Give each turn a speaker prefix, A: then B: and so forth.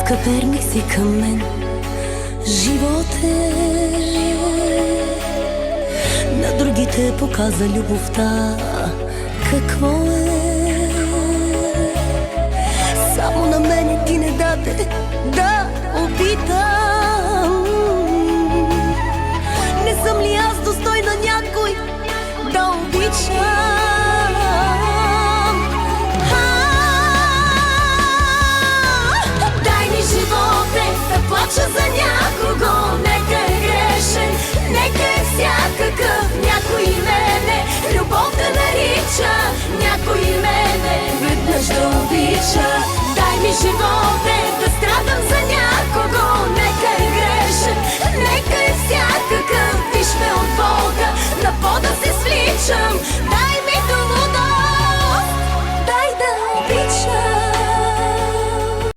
A: Къперник си към мен, живот е. На другите показа любовта какво е. Само на мене ти не даде да опитам. Не съм ли аз достойна някой да обичам? Плача за някого, нека е грешен, нека е всякакъв, някой мене любов да нарича, някой мене веднъж да обича. Дай ми живота да страдам за някого, нека е грешен, нека е всякакъв, виж ме от Бога, на пода се свличам. Дай